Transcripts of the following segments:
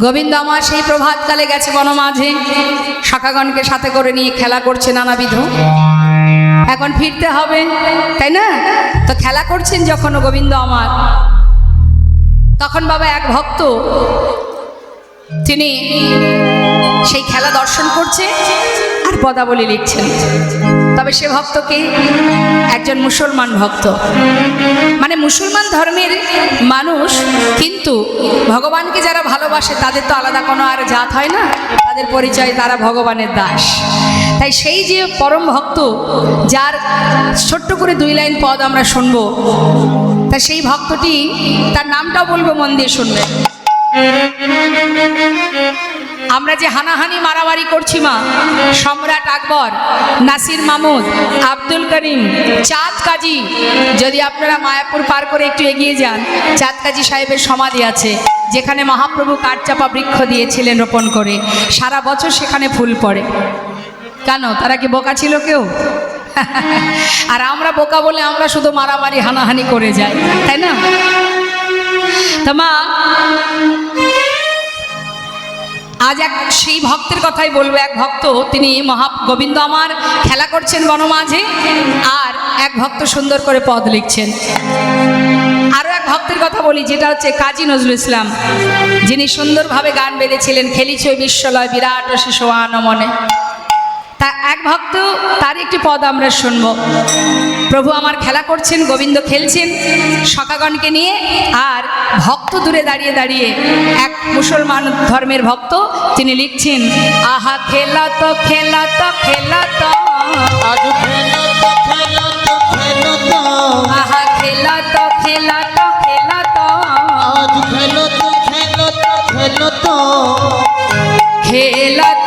গোবিন্দ আমার সেই প্রভাতকালে গেছে বনমাঝে, শাখাগণকে সাথে করে নিয়ে খেলা করছে নানাবিধ। এখন ফিরতে হবে, তাই না? তো খেলা করছেন যখন গোবিন্দ আমার, তখন বাবা এক ভক্ত তিনি সেই খেলা দর্শন করছে আর পদাবলী লিখছেন। তবে সে ভক্তকে একজন মুসলমান ভক্ত, মানে মুসলমান ধর্মের মানুষ, কিন্তু ভগবানকে যারা ভালোবাসে তাদের তো আলাদা কোনো আর জাত হয় না, তাদের পরিচয় তারা ভগবানের দাস। তাই সেই যে পরম ভক্ত, যার ছোট্ট করে 2 লাইন পদ আমরা শুনবো, তা সেই ভক্তটি, তার নামটাও বলবো, মন দিয়ে শুনবে। আমরা যে হানাহানি মারামারি করছি মা, সম্রাট আকবর, নাসির মাহমুদ, আব্দুল করিম, চাঁদ কাজী, যদি আপনারা মায়াপুর পার করে একটু এগিয়ে যান, চাঁদ কাজী সাহেবের সমাধি আছে, যেখানে মহাপ্রভু কাঠচাপা বৃক্ষ দিয়েছিলেন রোপণ করে, সারা বছর সেখানে ফুল পড়ে। কেন? তারা কি বোকা ছিল কেউ? আর আমরা বোকা বলে আমরা শুধু মারামারি হানাহানি করে যাই, তাই না? তো মা, আজ এক সেই ভক্তের কথাই বলবো। এক ভক্ত, তিনি গোবিন্দ আমার খেলা করছেন বনমাঝে, আর এক ভক্ত সুন্দর করে পদ লিখছেন। আরও এক ভক্তের কথা বলি, যেটা হচ্ছে কাজী নজরুল ইসলাম, যিনি সুন্দরভাবে গান বেঁধেছিলেন, খেলিছে বিশ্বলয় বিরাট শিশোয়ান মনে। তা এক ভক্ত, তার একটি পদ আমরা শুনব। প্রভু আমার খেলা করছেন, গোবিন্দ খেলছেন সখাগণকে নিয়ে, আর ভক্ত দূরে দাঁড়িয়ে দাঁড়িয়ে, এক মুসলমান ধর্মের ভক্ত, তিনি লিখছেন, আহা খেলা তো খেলা তো খেলা তো, আহা খেলা তো খেলা তো খেলা তো, খেলা তো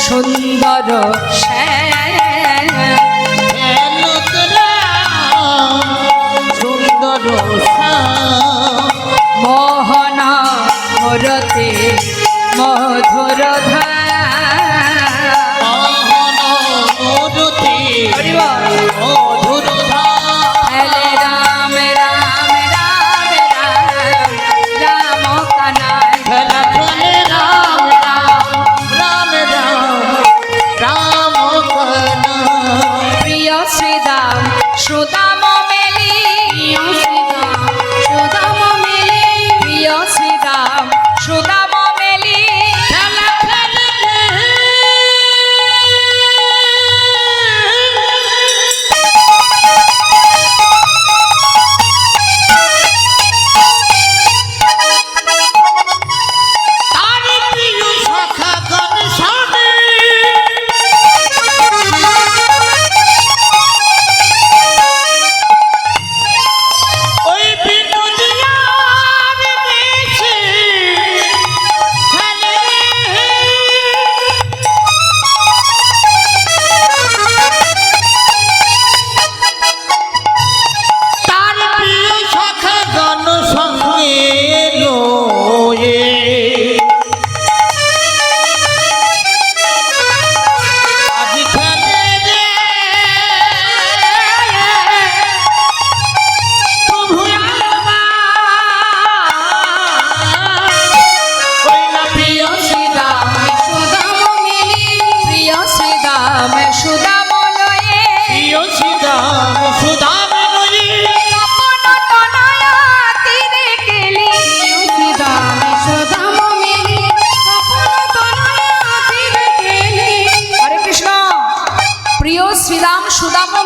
সুন্দর সুন্দর মোহন মরতে মধুর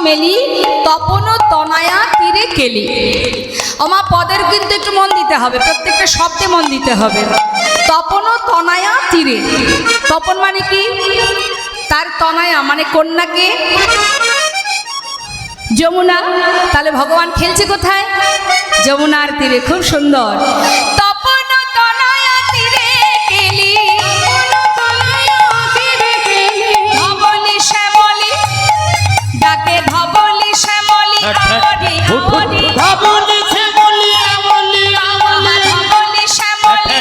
মেলি তপন তনয়া তীরে কেলি। ওমা, পদের কিন্তু একটু মন দিতে হবে, প্রত্যেকটা শব্দে মন দিতে হবে। তপন তনয়া তীরে, তপন মানে কি? তার তনয়া মানে কন্যাকে, যমুনা। তাহলে ভগবান খেলছে কোথায়? যমুনার তীরে। খুব সুন্দর। তপন তনয়া তীরে কেলি, ধবলি শ্যামলি ডাকে, ধবলি শ্যামলি ধবলি শ্যামলি ধবলি শ্যামলি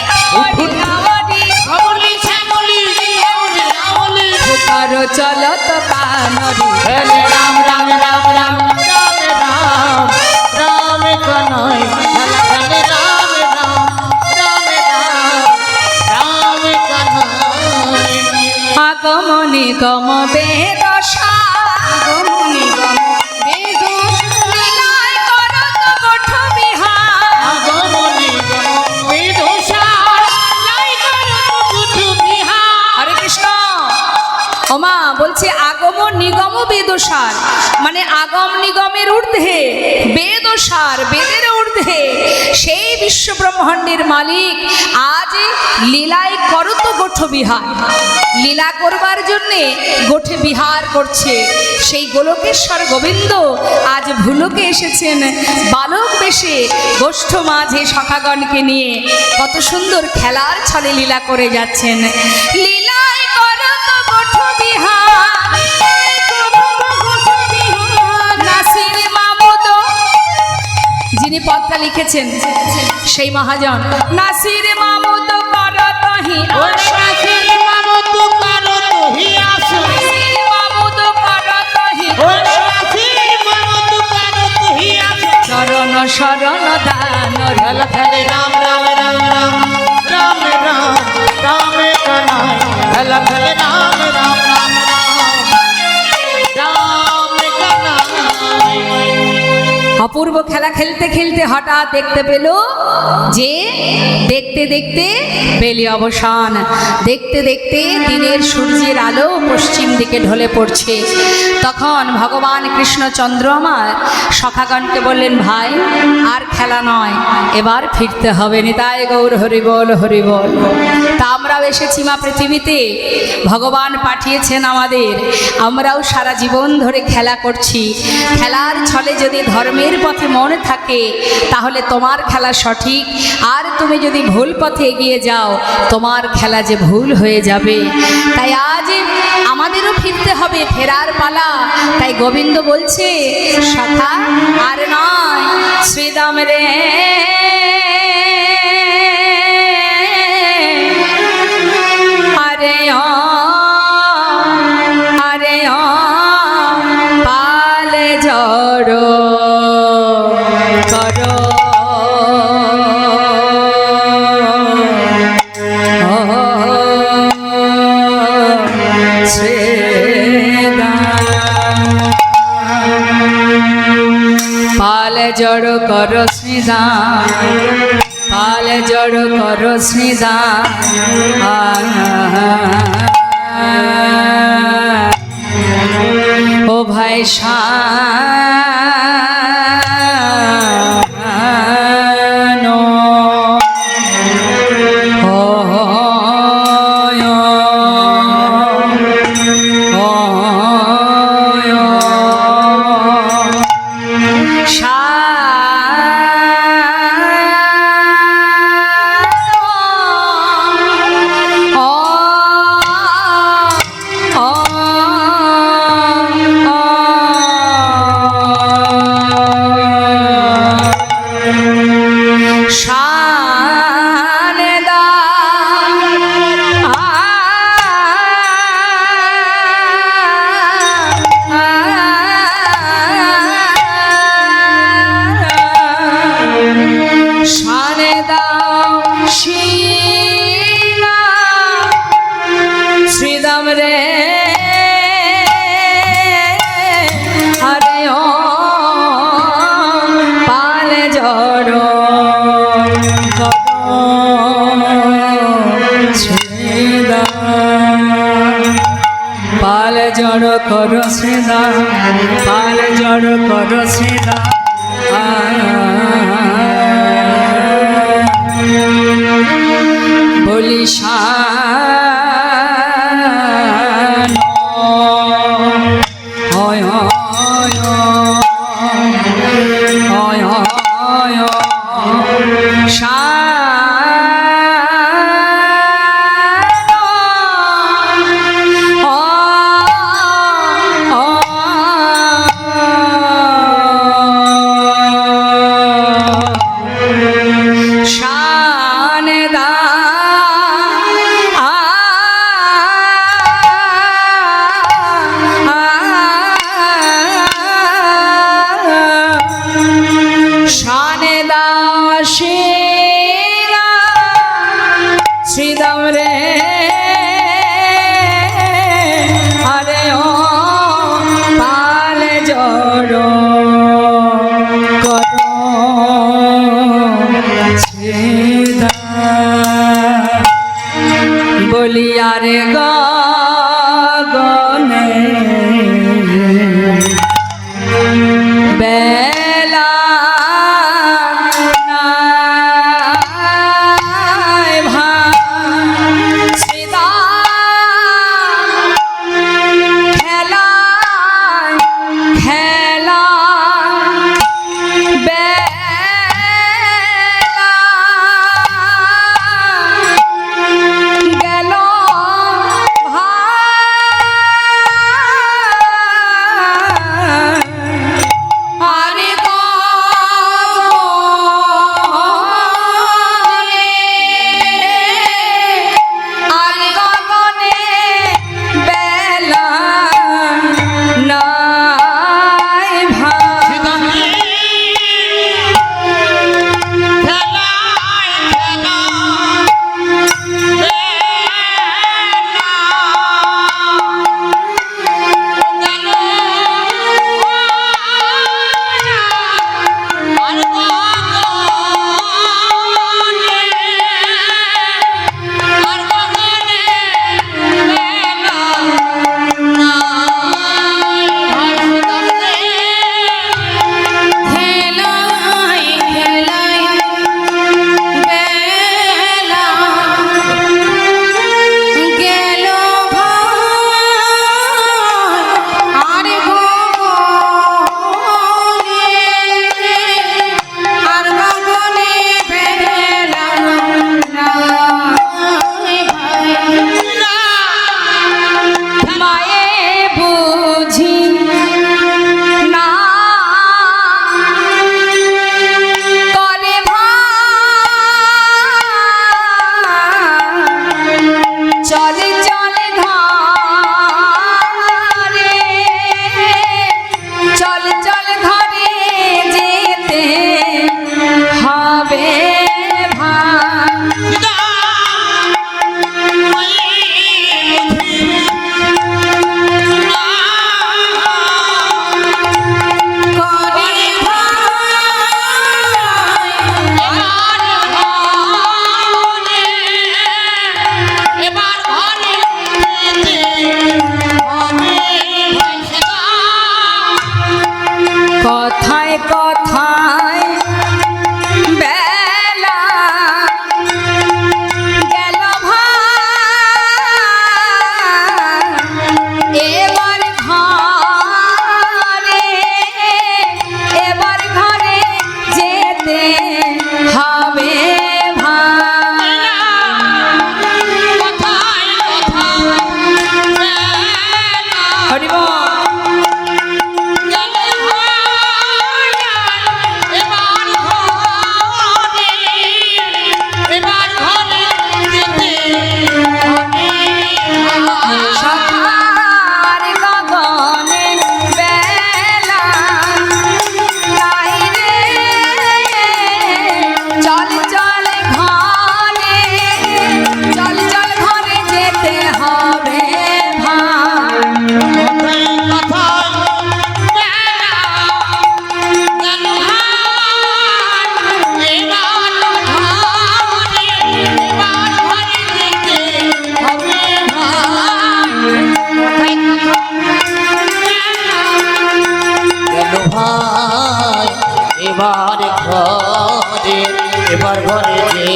ধবলি শ্যামলি ভূতর চলত কানরি, রাম রাম রাম রাম রাম রাম রাম কানাই, রাম রাম আগমনে গম বেদশা আগমনে গম লীলায় করত গোঠ বিহার আগমনে গম বেদশা লীলায় করত গোঠ বিহার। হরে কৃষ্ণ। ওমা বলছে আগম নিগম বেদসার, মানে আগম নিগমের ঊর্ধ্বে বেদসার, বেদের ঊর্ধ্বে সেই বিশ্ব ব্রহ্মাণ্ডের মালিক আজ লীলায় করত গোঠ বিহার, লীলা করবার জন্যে গোঠে বিহার করছে। সেই গোলকেশ্বর গোবিন্দ আজ ভুলোকে এসেছেন বালক বেশে, গোষ্ঠ মাঝে সখাগণকে নিয়ে কত সুন্দর খেলার ছলে লীলা করে যাচ্ছেন। লীলায় করত গোঠ বিহার, নাসির মামুদ যিনি পদটা লিখেছেন সেই মহাজন, নাসির মামুদ করতহি নাসির মামুদ করতহি আসো, নাসির মামুদ করতহি নাসির মামুদ করতহি আসো। চরণ শরণ দান খেলা খেলে রাম রাম রাম রাম রাম রাম রাম কানাই, খেলা খেলে রাম রাম রাম রাম কানাই। অপূর্ব খেলা খেলতে খেলতে হঠাৎ দেখতে পেল যে দেখতে দেখতে বেলি অবসান, দেখতে দেখতে দিনের সূর্যের আলো পশ্চিম দিকে ঢলে পড়ছে। তখন ভগবান কৃষ্ণচন্দ্র আমার সখাগণকে বললেন, ভাই আর খেলা নয়, এবার ফিরতে হবে। নিতাই গৌর হরি বল হরি বল। তা আমরাও এসেছি মা পৃথিবীতে, ভগবান পাঠিয়েছেন আমাদের, আমরাও সারা জীবন ধরে খেলা করছি। খেলার ছলে যদি ধর্মের পথে মন থাকে তাহলে তোমার খেলা সঠিক, আর তুমি যদি ভুল পথে এগিয়ে যাও তোমার খেলা যে ভুল হয়ে যাবে। তাই আজ আমাদেরও ফিরতে হবে, ফেরার পালা। তাই গোবিন্দ বলছে, সখা আর নয় শ্রীদাম রে, আরে আরে পালে জড়ো করো পালে জড়ো করো শ্রীদাম, পালে জড়ো করো শ্রীদাম। ও ভাই শানো শ্রীদাম রে, আরে ও পালে জড়ো পালে জড়ো করো শ্রীদাম, পালে জড়ো করো শ্রীদাম। বলি শ্রীদাম রে,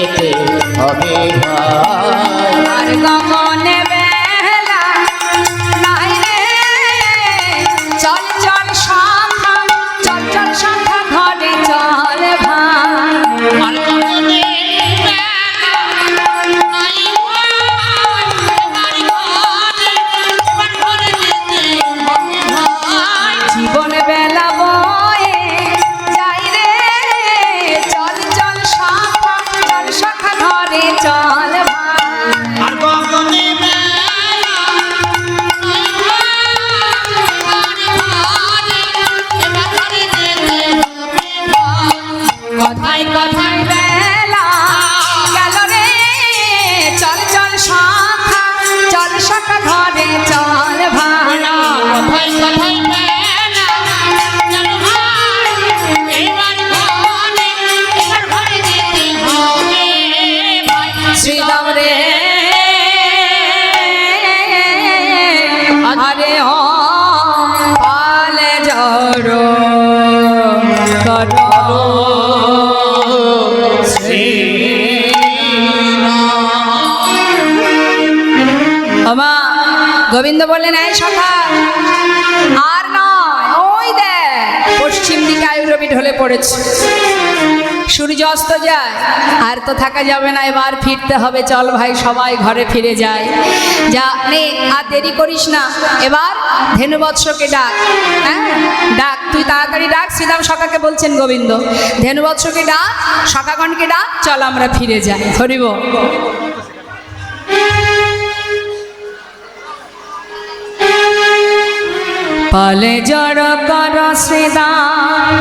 যেতে হবে ভাই। আর গগনে বেলা নাই রে, চল চল শাখা, চল চল শাখা ঘরে চল ভাই। আর গগনে বেলা নাই ভাই, এবার ঘরে যেতে হবে ভাই। জীবন বেলা বয়ে যাই রে, চল চল শাখা, চল শাখা ঘরে চল ভাই। আর গগনে কথায় কথায় বেলা গেল রে, চল চল শাখা, চল শাখা ঘরে চল ভাই। কথায় কথায় বেলা চল ভাই, এবার ঘরে যেতে হবে ভাই। শ্রীরাম রে আরে ও পালে জড়ো করো আমা গোবিন্দ বললেন, এই সখা আর নয়, ওই দেখ পশ্চিম দিকে আয়ুর্বেদ ঢলে পড়েছে, সূর্য অস্ত যায়, আর তো থাকা যাবে না, এবার ফিরতে হবে, চল ভাই সবাই ঘরে ফিরে যায়। যা নে, আর দেরি করিস না, এবার ধেনুবৎসকে ডাক। হ্যাঁ ডাক, তুই তাড়াতাড়ি ডাক। শ্রীরাম সখাকে বলছেন গোবিন্দ, ধেনুবৎসকে ডাক, সখাগণকে ডাক, চল আমরা ফিরে যাই। হরিব পালে জড় কর শ্রীরাম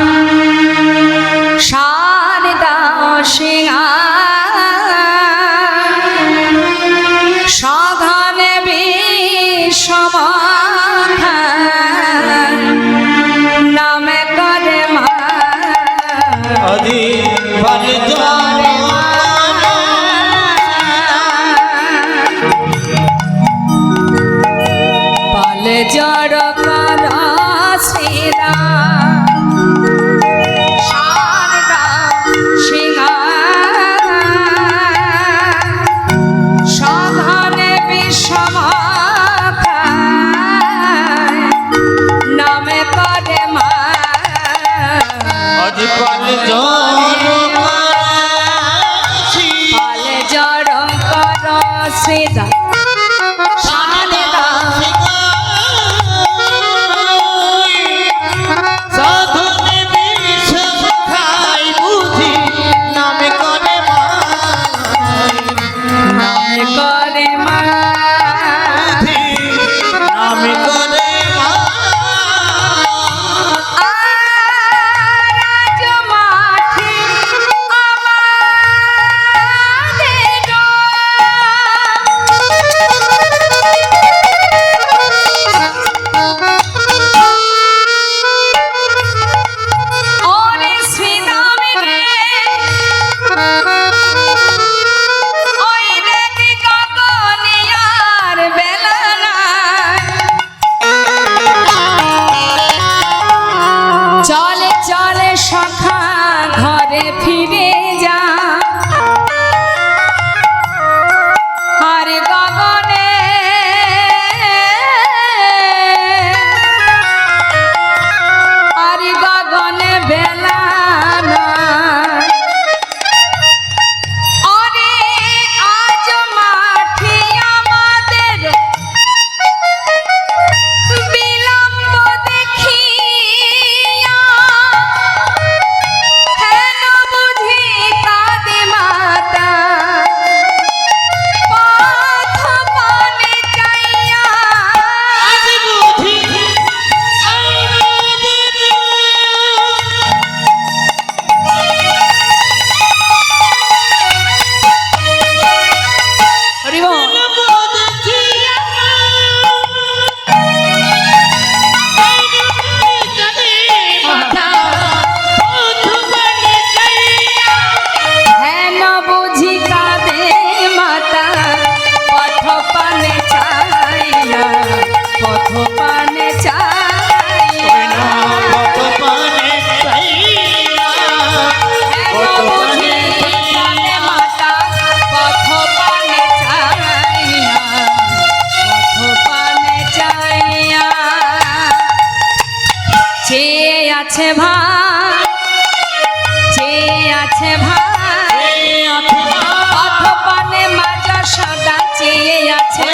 শারদা সিংহা, সাধনে বিষমাখা নামে করে মা। আদি পালে পালে জড় কর শ্রীরাম শারদা সিংহা, সাধনে বিষমাখা নামে করে মা। আদি পালে পালে জড় কর শ্রীরাম শারদা সাধনে বিষ খাই বুঝি নামে করে নামে করে মা। নামে করে আজ মাঠে আমাদের আছে ভাই, চেয়ে আছে ভাই, অথপানে মাজা সদা চেয়ে আছে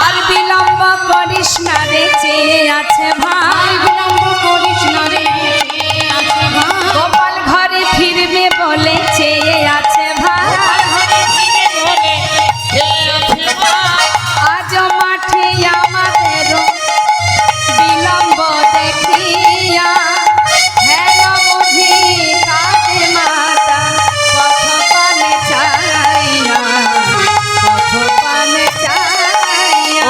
আর বিলম্ব করিস না রে চেয়ে আছে ভাই, গোপাল ঘরে ফিরবে বলে চেয়ে আছে ভাই, আজ মাঠে আমাদের বিলম্ব দেখিয়া হেন বুঝি কাঁদে মাতা পথ পানে চাইয়া, পথ পানে চাইয়া।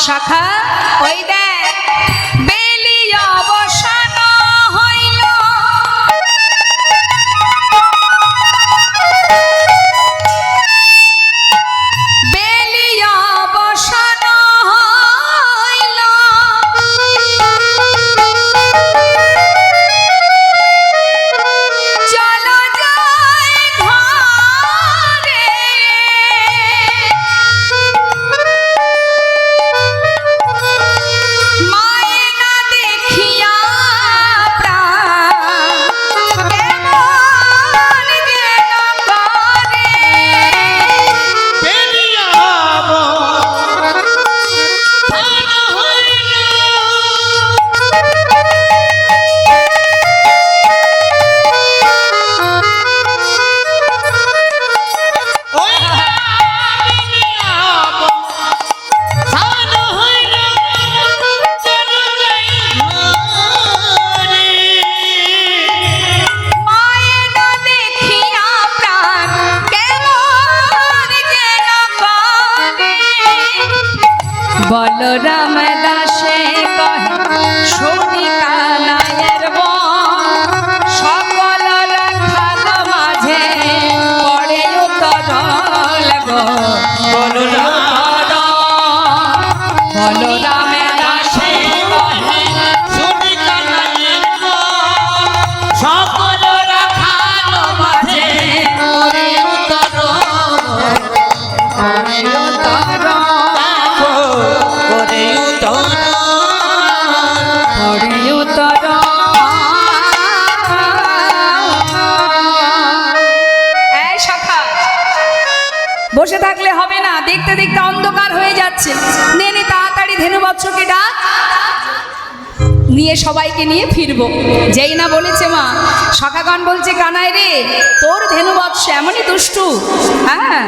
শাখা ওই দেখ বেলি অবসান হইল, বেলি অবসান হইল, চলো যাই ঘরে, মায়ে না দেখিয়া প্রাণ কেমন যেন করে, মায়ে না দেখিয়া প্রাণ কেমন যেন করে, বলরাম দাসে কহে শুনি কানাইয়ের বন, সকল রাখাল মাঝে পড়ে উতরল গো বলরাম দাসে কহে সকল রাখাল মাঝে পড়ে উতরল করে এই শাখা বসে থাকলে হবে না, দেখতে দেখতে অন্ধকার হয়ে যাচ্ছে, নে নে তাড়াতাড়ি ধেনু বৎসকে ডাক, নিয়ে সবাইকে নিয়ে ফিরবো। যেই না বলেছে মা, সখাগণ বলছে কানাই রে তোর ধেনু বৎস এমনই দুষ্টু, হ্যাঁ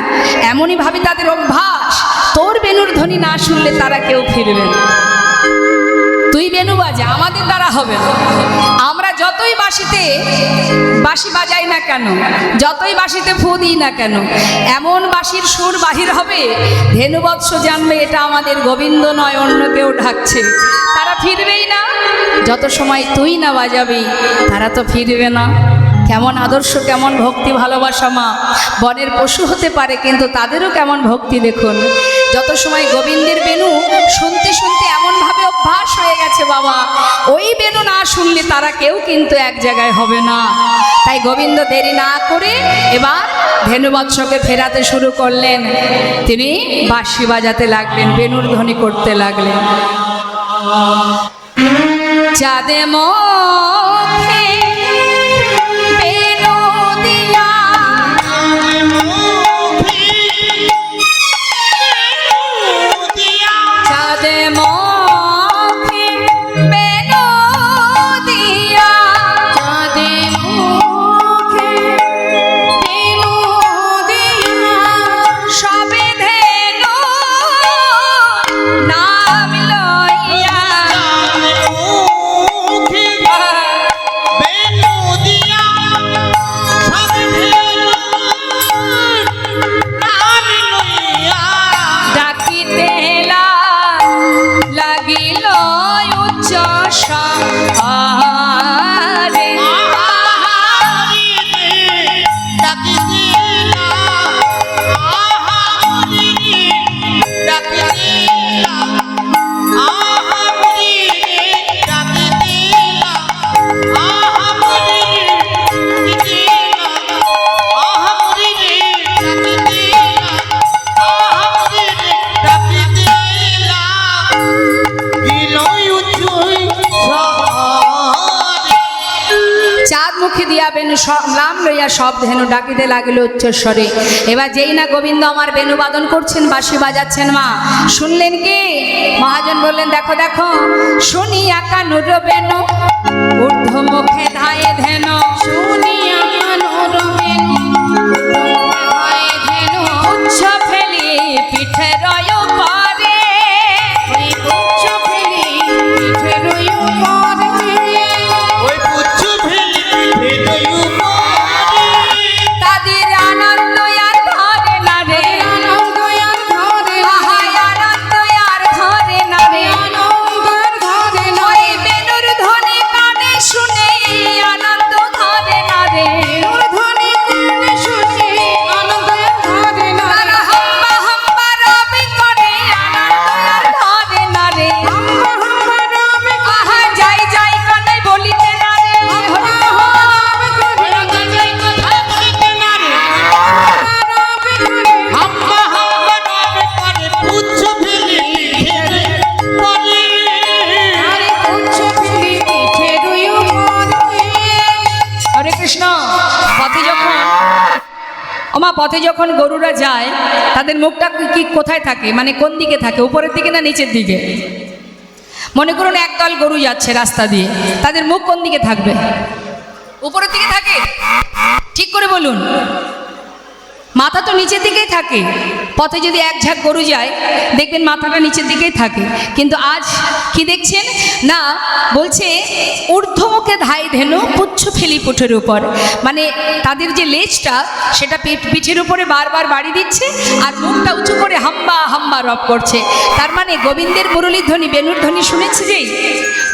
এমনই ভাবে তাদের অভ্যাস, তোর বেনুর ধ্বনি না শুনলে তারা কেউ ফিরবে না, তুই বেনু বাজা, আমাদের দ্বারা হবে না, আমরা যতই বাঁশি বাজাই না কেন, যতই বাঁশিতে ফু দিই না কেন, এমন বাঁশির সুর বাহির হবে ধেনুবৎস জানবে এটা আমাদের গোবিন্দ নয়, অন্য কেউ ডাকছে, তারা ফিরবেই না, যত সময় তুই না বাজাবি তারা তো ফিরবে না। কেমন আদর্শ, কেমন ভক্তি ভালোবাসা মা, বনের পশু হতে পারে কিন্তু তাদেরও কেমন ভক্তি দেখুন, যত সময় গোবিন্দের বেনু শুনতে শুনতে এমনভাবে অভ্যাস হয়ে গেছে বাবা, ওই বেনু না শুনলে তারা কেউ কিন্তু এক জায়গায় হবে না, তাই গোবিন্দ দেরি না করে এবার ধেনুবৎসকে ফেরাতে শুরু করলেন, তিনি বাঁশি বাজাতে লাগলেন, বেনুর ধ্বনি করতে লাগলেন। চাঁদে মুখে বেনু দিয়া, চাঁদে মুখে বেনু দিয়া, চাঁদে মুখে বেনু দিয়া, সবে ধেনু নাম লইয়া, ডাকিতে মুখে দিয়া বেনু নাম লইয়া সব ধেনু ডাকিতে লাগিল উচ্চস্বরে। এবার যেই না গোবিন্দ আমার বেনু বাদন করছেন, বাঁশি বাজাচ্ছেন, মা শুনলেন কি? মহাজন বললেন, দেখো দেখো, শুনিয়া কানুর বেনু ঊর্ধ্ব মুখে ধায়ে ধেনু, শুনিয়া কানুর বেনু ধায়ে ধেনু, উচ্চ ফেলি পিঠে রয় পারে, উচ্চ ফেলি পিঠে রয় পারে, ওই পুচ্ছ ফেলি ফেলই উপরে। তাদের আনন্দ আর ধরে না রে, আনন্দ আর ধরে না, আনন্দ আর ধরে না রে, আনন্দ আর ধরে না, ওই বেনুর ধ্বনি কানে শুনে আনন্দ ধরে না রে, বেনুর ধ্বনি কানে শুনে আনন্দ আর ধরে না, তারা হাম্বা হাম্বা রবি করে আনন্দ আর ধরে না রে, হাম্বা হাম্বা রবি আহা যাই যাই কানে বলিতে না রে, হাম্বা হাম্বা যাই কথা বলিতে না রে, হাম্বা হাম্বা নামে করে পুচ্ছ ফেলি ফেলই উপরে। হরে কৃষ্ণ। পথে যখন পথে যখন গরুরা যায়, তাদের মুখটা কি কোথায় থাকে, মানে কোন দিকে থাকে, উপরের দিকে না নিচের দিকে? মনে করুন একদল গরু যাচ্ছে রাস্তা দিয়ে, তাদের মুখ কোন দিকে থাকবে? উপরের দিকে থাকে? ঠিক করে বলুন। মাথা তো নিচের দিকেই থাকে। পথে যদি এক ঝাঁক গরু যায়, দেখবেন মাথাটা নিচের দিকেই থাকে। কিন্তু আজ কি দেখছেন না, বলছে ঊর্ধ্বমুখে ধাই ধেনু পুচ্ছ ফেলি পুঠের উপর, মানে তাদের যে লেজটা সেটা পিঠের উপরে বারবার বাড়ি দিচ্ছে, আর মুখটা উঁচু করে হাম্বা হাম্বা রব করছে। তার মানে গোবিন্দের মুরলীর ধ্বনি, বেনুর ধ্বনি শুনেছে, যেই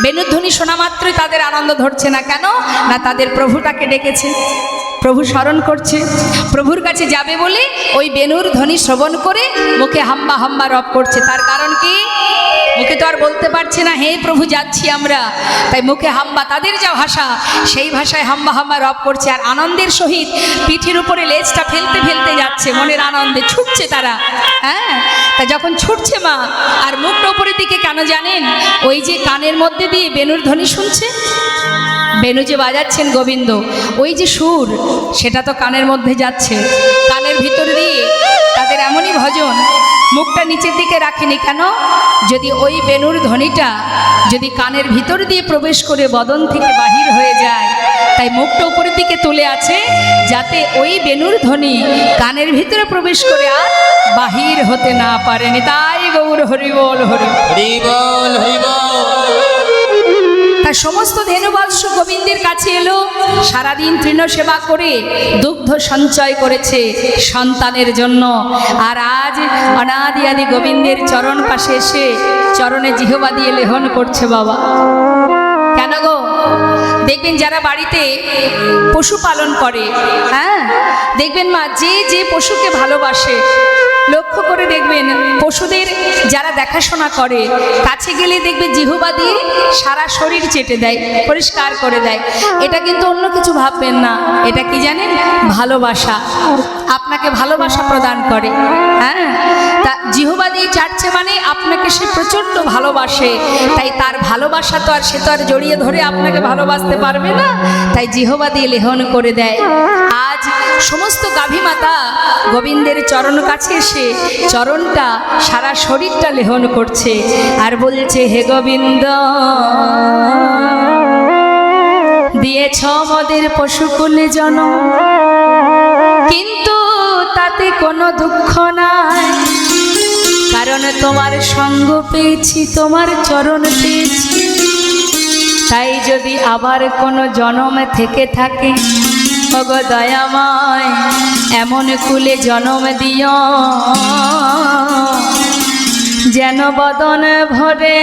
বেনুর ধ্বনি শোনা মাত্রই তাদের আনন্দ ধরছে না। কেন না, তাদের প্রভুটাকে ডেকেছে, প্রভু স্মরণ করছে, প্রভুর কাছে যাবে বলে ওই বেনুর ধ্বনি শ্রবণ করে মুখে হাম্বা হাম্বা রব করছে। তার কারণ কি? মুখে তো আর বলতে পারছে না, হে প্রভু যাচ্ছি আমরা, তাই মুখে হাম্বা, তাদের যা ভাষা সেই ভাষায় হাম্বা হাম্বা রব করছে, আর আনন্দের সহিত পিঠের উপরে লেজটা ফেলতে ফেলতে যাচ্ছে, মনের আনন্দে ছুটছে তারা। হ্যাঁ, তা যখন ছুটছে মা, আর মুখটা উপরের দিকে কেন জানেন? ওই যে কানের মধ্যে দিয়ে বেনুর ধ্বনি শুনছে, বেনু যে বাজাচ্ছেন গোবিন্দ, ওই যে সুর সেটা তো কানের মধ্যে যাচ্ছে, কানের ভিতর দিয়ে তাদের এমনই ভজন। মুখটা নিচের দিকে রাখেনি কেন? যদি ওই বেনুর ধ্বনিটা যদি কানের ভিতর দিয়ে প্রবেশ করে বদন থেকে বাহির হয়ে যায়, তাই মুখটা উপরের দিকে তুলে আছে, যাতে ওই বেনুর ধ্বনি কানের ভিতরে প্রবেশ করে আর বাহির হতে না পারেনি। তাই গৌর হরি বল, হরি হরি বল, হরি বল। তার সমস্ত ধেনুবৎস গোবিন্দের কাছে এলো, সারাদিন তৃণ সেবা করে দুগ্ধ সঞ্চয় করেছে সন্তানের জন্য, আর আজ অনাদি আদি গোবিন্দের চরণ পাশে এসে চরণে জিহবা দিয়ে লেহন করছে। বাবা কেন গো? দেখবেন যারা বাড়িতে পশু পালন করে, হ্যাঁ দেখবেন মা, যে যে পশুকে ভালোবাসে, লক্ষ্য করে দেখবেন পশুদের যারা দেখাশোনা করে, কাছে গেলে দেখবে জিহবা দিয়ে সারা শরীর চেটে দেয়, পরিষ্কার করে দেয়। এটা কিন্তু অন্য কিছু ভাববেন না, এটা কি জানেন? ভালোবাসা, আপনাকে ভালোবাসা প্রদান করে। হ্যাঁ, তা জিহবা দিয়ে চাটছে মানে আপনাকে সে প্রচণ্ড ভালোবাসে, তাই তার ভালোবাসা তো আর সে তো আর জড়িয়ে ধরে আপনাকে ভালোবাসতে পারবে না, তাই জিহবা দিয়ে লেহন করে দেয়। আজ সমস্ত গাভী মাতা গোবিন্দের চরণ কাছে এসে চরণটা সারা শরীরটা লেহন করছে, আর বলছে, হে গোবিন্দ, দিয়েছ মোদের পশুকুলে জন্ম, কিন্তু তাতে কোনো দুঃখ নাই, কারণ তোমার সঙ্গ পেয়েছি, তোমার চরণ পেয়েছি। তাই যদি আবার কোনো জন্ম থেকে থাকে, ওগো দয়াময়, এমন কুলে জন্ম দিও যেন বদন ভরে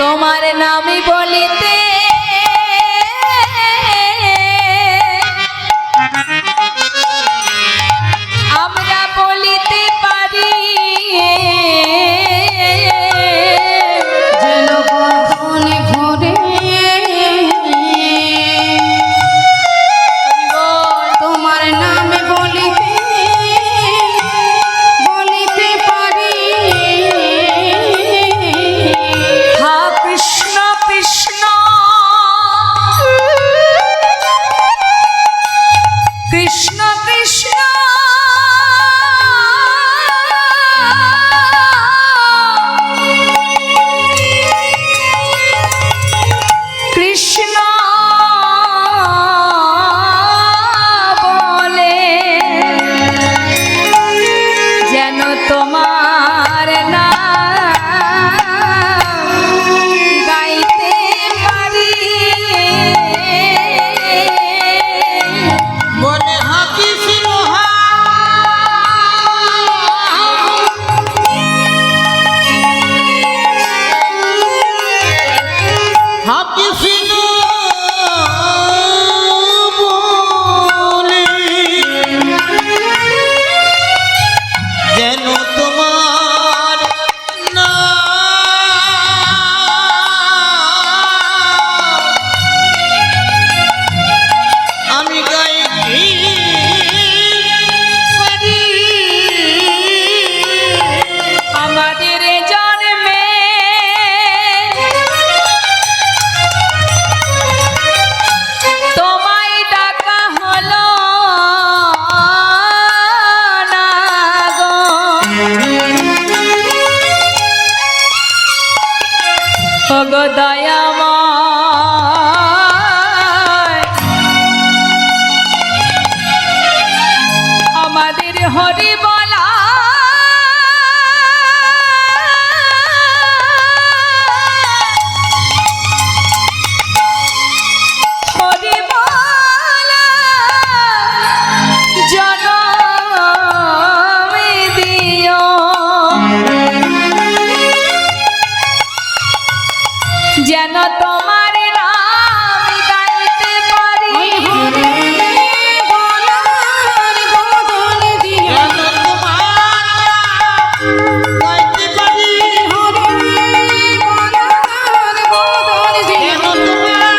তোমার নামই বলিতে আমরা বলিতে পারি, যেন বদন ভরে তোমার নামে বলিতে পারি। হা কৃষ্ণ কৃষ্ণ যেন তোমার নাম গাইতে পারি। বলে হাকি সিংহা হাকি সিংহ বলে যেন তোমার নাম আমি গাইতে পারি। আমাদের জন্মে তোমায় ডাকা হলো না গো। ওগো দয়াময় আমাদের হরি বলা হরি বলা জনম দিও। যেন তোমার নাম গাইতে পারি। যেন তোমার নাম গাইতে পারি। যেন তোমার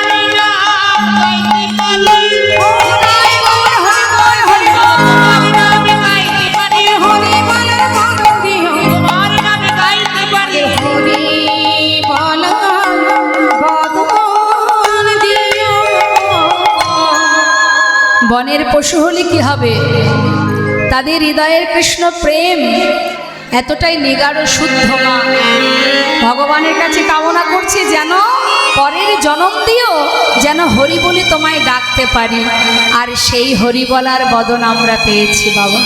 নাম গাইতে পারি। তোমার নাম গাইতে পারি। বনের পশু হলে কি হবে, তাদের হৃদয়ের কৃষ্ণ প্রেম এতটাই নিগাঢ় শুদ্ধ মা ভগবানের কাছে কামনা করছে যেন পরের জন্ম দিও, যেন হরি বলে তোমায় ডাকতে পারি। আর সেই হরি বলার বদন আমরা পেয়েছি বাবা।